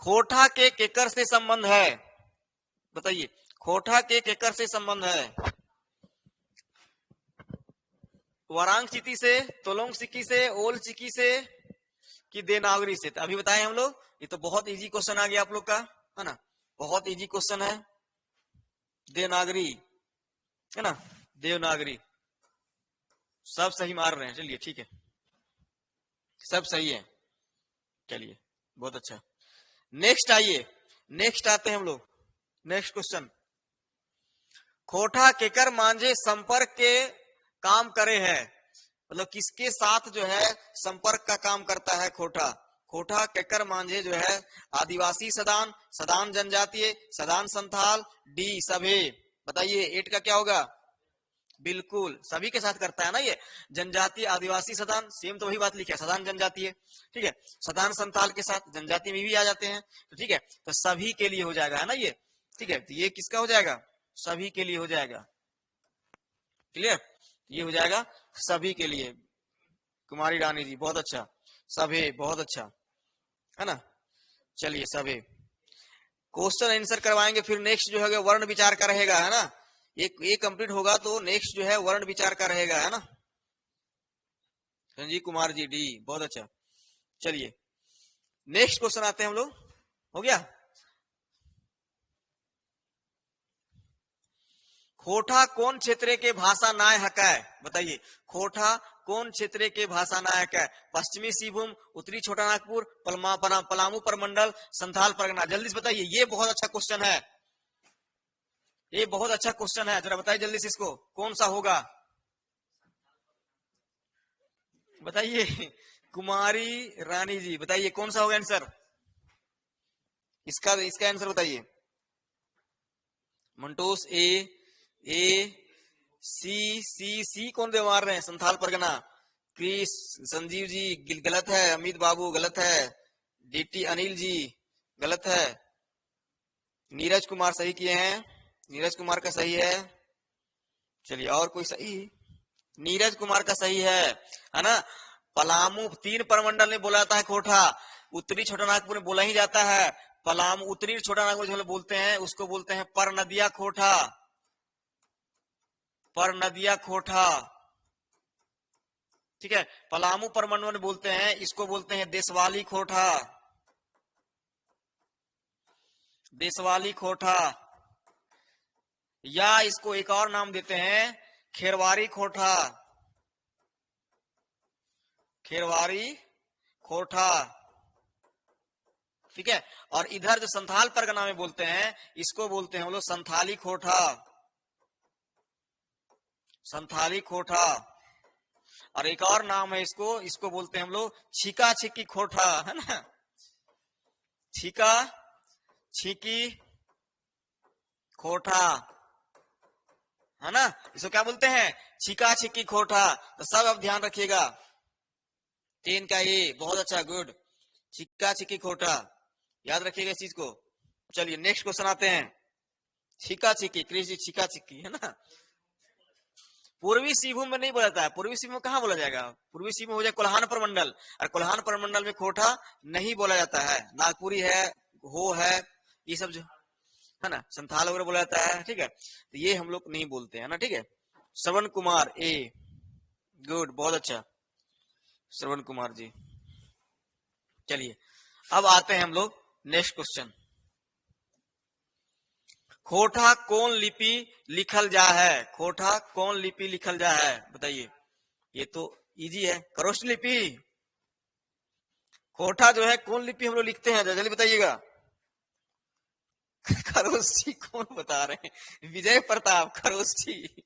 खोटा के केकर से संबंध है? बताइए, खोटा के केकर से संबंध है? वरांग चिती से, तोलोंग सिकी से, ओल चिकी से, कि देवनागरी से? अभी बताएं हम लोग, ये तो बहुत इजी क्वेश्चन आ गया आप लोग का, है ना, बहुत इजी क्वेश्चन है। देवनागरी, है ना, देवनागरी, सब सही मार रहे हैं। चलिए ठीक है, सब सही है। चलिए बहुत अच्छा। नेक्स्ट आइए, नेक्स्ट आते हैं हम लोग, नेक्स्ट क्वेश्चन, खोटा केकर मांझे संपर्क के काम करे है? मतलब किसके साथ जो है संपर्क का काम करता है खोटा? खोटा केकर मांझे जो है आदिवासी सदान, सदान जनजातीय, सदान संथाल, डी सभे। बताइए एट का क्या होगा? बिल्कुल सभी के साथ करता है ना ये, जनजातीय आदिवासी सदान, सेम तो वही बात लिखा है, सदान जनजातीय, ठीक है, सदान संथाल के साथ जनजाति में भी आ जाते हैं, तो ठीक है, तो सभी के लिए हो जाएगा, है ना ये, ठीक है, तो ये किसका हो जाएगा? सभी के लिए हो जाएगा, क्लियर, ये हो जाएगा सभी के लिए। कुमारी रानी जी बहुत अच्छा, सभी बहुत अच्छा, है ना। चलिए सभी क्वेश्चन आंसर करवाएंगे, फिर नेक्स्ट जो है वर्ण विचार का रहेगा, है ना, ये कंप्लीट होगा तो नेक्स्ट जो है वर्ण विचार का रहेगा, है ना। संजीव कुमार जी डी, बहुत अच्छा। चलिए नेक्स्ट क्वेश्चन आते हैं हम लोग, हो गया। खोटा कौन क्षेत्र के भाषा नायक है? बताइए, खोटा कौन क्षेत्र के भाषा नायक है? पश्चिमी सिंहभूम, उत्तरी छोटा नागपुर, पलामू परमंडल, संथाल परगना? जल्दी से बताइए, ये बहुत अच्छा क्वेश्चन है, ये बहुत अच्छा क्वेश्चन है, जरा बताइए जल्दी से इसको, कौन सा होगा? बताइए कुमारी रानी जी, बताइए कौन सा होगा आंसर इसका? इसका आंसर बताइए। मंटोस ए सी, सी कौन दे मार रहे हैं? संथाल परगना। क्रिस, संजीव जी गलत है, अमित बाबू गलत है, डीटी अनिल जी गलत है, नीरज कुमार सही किए हैं, नीरज कुमार का सही है। चलिए और कोई सही? नीरज कुमार का सही है ना। पलामू तीन परमंडल में बोला जाता है खोटा, उत्तरी छोटा नागपुर में बोला ही जाता है। पलामू उत्तरी छोटा नागपुर जो बोलते हैं उसको बोलते हैं पर नदिया खोटा, पर नदिया खोटा, ठीक है। पलामू परमंडल में बोलते हैं, इसको बोलते हैं देशवाली खोटा, देशवाली खोटा, या इसको एक और नाम देते हैं खेरवारी खोटा, खेरवारी खोटा, ठीक है। और इधर जो संथाल परगना में बोलते हैं इसको बोलते हैं हम लोग संथाली खोटा, संथाली खोटा। और एक और नाम है इसको, इसको बोलते हैं हम लोग छिका छिकी खोटा, है ना, छिका छिकी खोटा, है ना, इसको क्या बोलते हैं? छिका छिकी खोटा। तो सब अब ध्यान रखिएगा, 10 का ये बहुत अच्छा, गुड, छिका छिकी खोटा, याद रखिएगा इस चीज को। चलिए नेक्स्ट क्वेश्चन आते हैं, छिका छिकी, क्रिश जी छिका छिकी, है ना। पूर्वी सिंहभूम में नहीं बोला जाता है, पूर्वी सिंहभूम में कहाँ बोला जाएगा? पूर्वी सिंहभूम हो जाए कोल्हान प्रमंडल, और कोल्हान प्रमंडल में खोटा नहीं बोला जाता है, नागपुरी है, हो है, ये सब जो है ना, संथाल वगैरह बोला जाता है, ठीक है, तो ये हम लोग नहीं बोलते हैं ना, ठीक है। श्रवण कुमार ए, गुड, बहुत अच्छा श्रवण कुमार जी। चलिए अब आते हैं हम लोग नेक्स्ट क्वेश्चन। खोटा कौन लिपि लिखल जा है? खोटा कौन लिपि लिखल जा है बताइए। ये तो इजी है, खरोष्ट लिपि। खोटा जो है कौन लिपि हम लोग लिखते हैं, जल्दी बताइएगा। खरोष्टी कौन बता रहे हैं? विजय प्रताप खरोष्टी।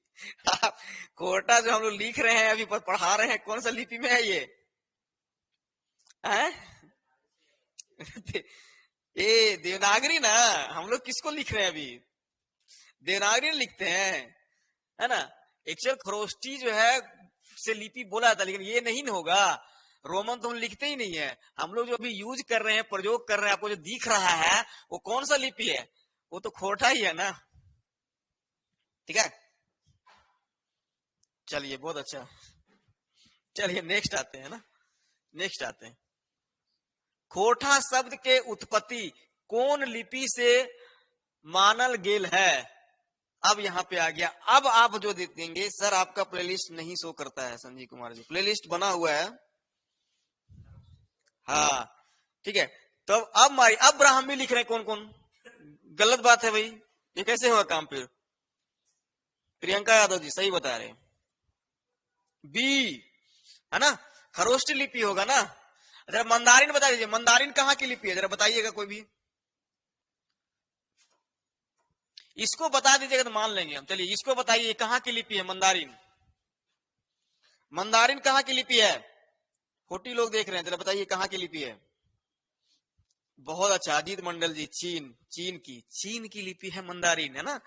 आप खोटा जो हम लोग लिख रहे हैं अभी पढ़ा रहे हैं, कौन सा लिपि में है ये? है? ये देवनागरी ना। हम लोग किसको लिख रहे हैं अभी? देवनागरी लिखते हैं, है ना। एक्चुअल खरोष्टी जो है से लिपि बोला जाता है, लेकिन ये नहीं होगा। रोमन तो हम लिखते ही नहीं है। हम लोग जो अभी यूज कर रहे हैं, प्रयोग कर रहे हैं, आपको जो दिख रहा है वो कौन सा लिपि है? वो तो खोटा ही है ना। ठीक है, चलिए बहुत अच्छा। चलिए नेक्स्ट आते हैं ना, नेक्स्ट आते हैं। खोटा शब्द के उत्पत्ति कौन लिपि से मानल गेल है? अब यहाँ पे आ गया। अब आप जो देखेंगे, सर आपका प्लेलिस्ट नहीं शो करता है संजीव कुमार जी, प्लेलिस्ट बना हुआ है। हाँ ठीक है, तो अब मारी, अब ब्राह्मी लिख रहे हैं कौन कौन? गलत बात है भाई, ये कैसे होगा काम फिर? प्रियंका यादव जी सही बता रहे हैं, बी है ना, खरोष्ट लिपि होगा ना। जरा मंदारिन बता दीजिए, मंदारिन कहाँ की लिपि है, जरा बताइएगा कोई भी। इसको बता दीजिएगा तो मान लेंगे हम। चलिए इसको बताइए कहाँ की लिपि है मंदारिन? मंदारिन कहाँ की लिपि है? 40 लोग देख रहे हैं, जरा बताइए कहाँ की लिपि है? बहुत अच्छा अजीत मंडल जी, चीन, चीन की लिपि है मंदारिन, है ना।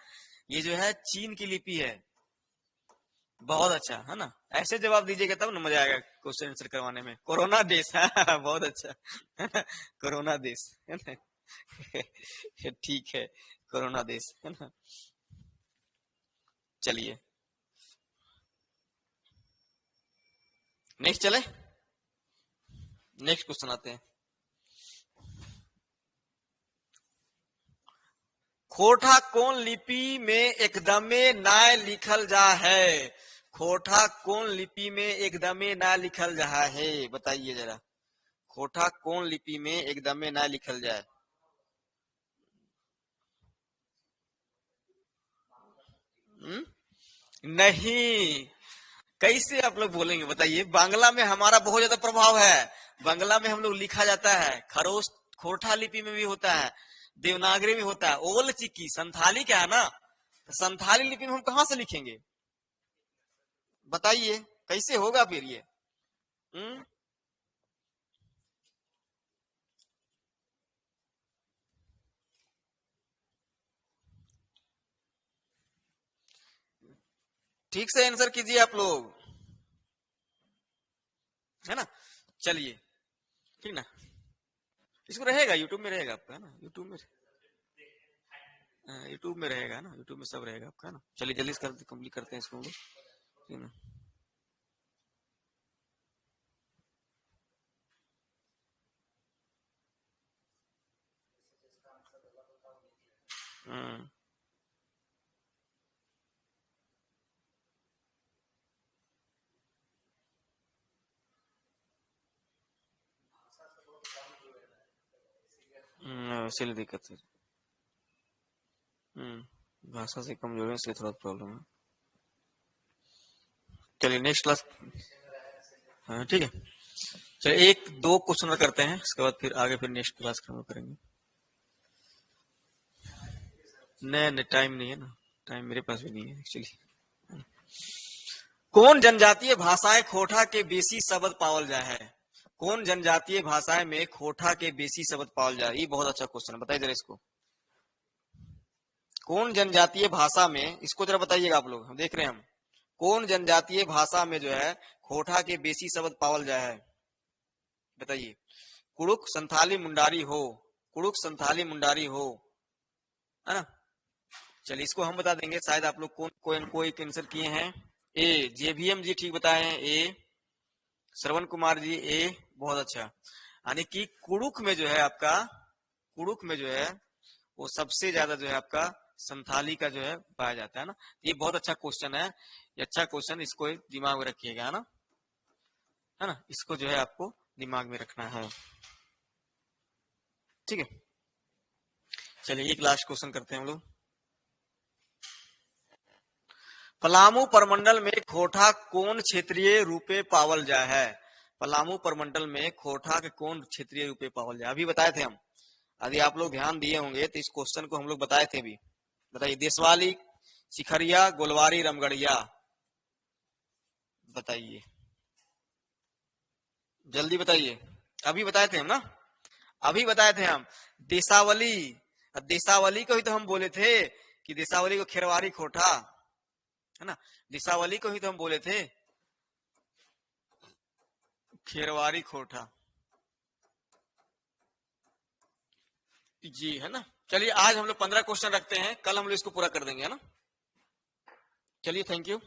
ये जो है चीन की लिपि है। बहुत अच्छा, है ना। ऐसे जवाब दीजिएगा तब ना मजा आएगा क्वेश्चन आंसर करवाने में। कोरोना देश है। बहुत अच्छा, है ना, कोरोना देश, है ना। ठीक है, कोरोना देश, है ना। चलिए नेक्स्ट चले, नेक्स्ट क्वेश्चन आते हैं। खोटा कौन लिपि में एकदमे नाय लिखल जा है? खोटा कौन लिपि में एकदमे ना लिखल जा है बताइए जरा। खोटा कौन लिपि में एकदमे ना लिखल जाए? हुँ? नहीं, कैसे आप लोग बोलेंगे बताइए। बांग्ला में हमारा बहुत ज्यादा प्रभाव है, बांग्ला में हम लोग लिखा जाता है। खरोश खोटा लिपि में भी होता है, देवनागरी में होता है, ओल चिकी संथाली क्या है ना। तो संथाली लिपि में हम कहाँ से लिखेंगे बताइए, कैसे होगा फिर ये? हम्म, ठीक से आंसर कीजिए आप लोग, है ना। चलिए ठीक ना, इसको रहेगा यूट्यूब में रहेगा आपका, है ना, यूट्यूब में। यूट्यूब में रहेगा ना, यूट्यूब में सब रहेगा आपका, है ना। चलिए जल्दी से कंप्लीट करते हैं इसको हम लोग, ठीक है ना। हम्म, इसीलिए दिक्कत है। भाषा से कमजोर है इसलिए थोड़ा प्रॉब्लम है। चलिए नेक्स्ट क्लास, हाँ ठीक है। चलिए एक दो क्वेश्चन और करते हैं, उसके बाद फिर आगे फिर नेक्स्ट क्लास करेंगे। नहीं नहीं, टाइम नहीं है ना, टाइम मेरे पास भी नहीं है एक्चुअली। कौन जनजातीय भाषाएं खोटा के बेसी शब्द पावल जाए है? कौन जनजातीय भाषाएं में खोटा के बेसी शब्द पावल जाए? ये बहुत अच्छा क्वेश्चन है, बताइए जरा इसको। कौन जनजातीय भाषा में, इसको जरा बताइएगा आप लोग, हम देख रहे हैं हम। कौन जनजातीय भाषा में जो है खोटा के बेसी शब्द पावल जाए है बताइए। कुड़ुक संथाली मुंडारी हो, कुड़ुक संथाली मुंडारी हो, है ना। चलिए इसको हम बता देंगे, शायद आप लोग कोई आंसर किए हैं। ए जेवीएम जी ठीक बताए हैं, ए श्रवण कुमार जी, ए बहुत अच्छा। यानी कि कुड़ुक में जो है आपका, कुड़ुक में जो है वो सबसे ज्यादा जो है आपका संथाली का जो है पाया जाता है ना। ये बहुत अच्छा क्वेश्चन है, ये अच्छा क्वेश्चन, इसको दिमाग में रखिएगा, है ना। है ना, इसको जो है आपको दिमाग में रखना है। ठीक है, चलिए एक लास्ट क्वेश्चन करते हैं हम लोग। पलामू प्रमंडल में खोटा कौन क्षेत्रीय रूपे पावल जाय है? पलामू प्रमंडल में खोटा के कौन क्षेत्रीय रूपे पावल जाय? अभी बताए थे हम, यदि आप लोग ध्यान दिए होंगे तो इस क्वेश्चन को हम लोग बताए थे अभी। बताइए, देशवाली, शिखरिया, गोलवारी, रमगढ़िया, बताइए जल्दी बताइए। अभी बताए थे हम ना, अभी बताए थे हम। देशावली, देशावली को ही तो हम बोले थे कि देशावली को खेरवारी खोटा, है ना, देशावली को ही तो हम बोले थे खेरवारी खोटा जी, है ना। चलिए आज हम लोग 15 क्वेश्चन रखते हैं, कल हम लोग इसको पूरा कर देंगे, है ना। चलिए, थैंक यू।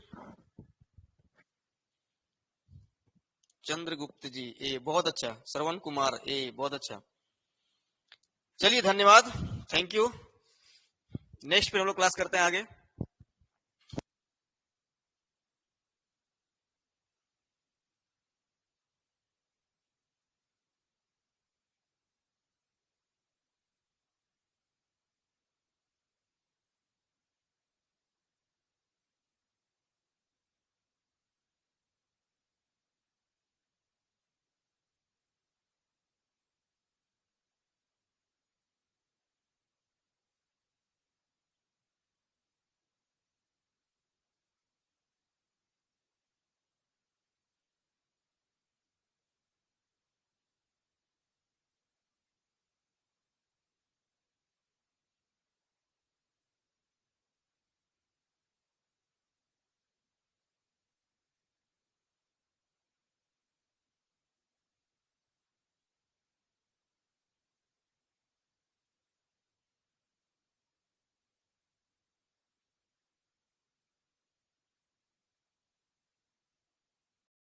चंद्रगुप्त जी ए, बहुत अच्छा। श्रवण कुमार ए, बहुत अच्छा। चलिए धन्यवाद, थैंक यू। नेक्स्ट पे हम लोग क्लास करते हैं आगे।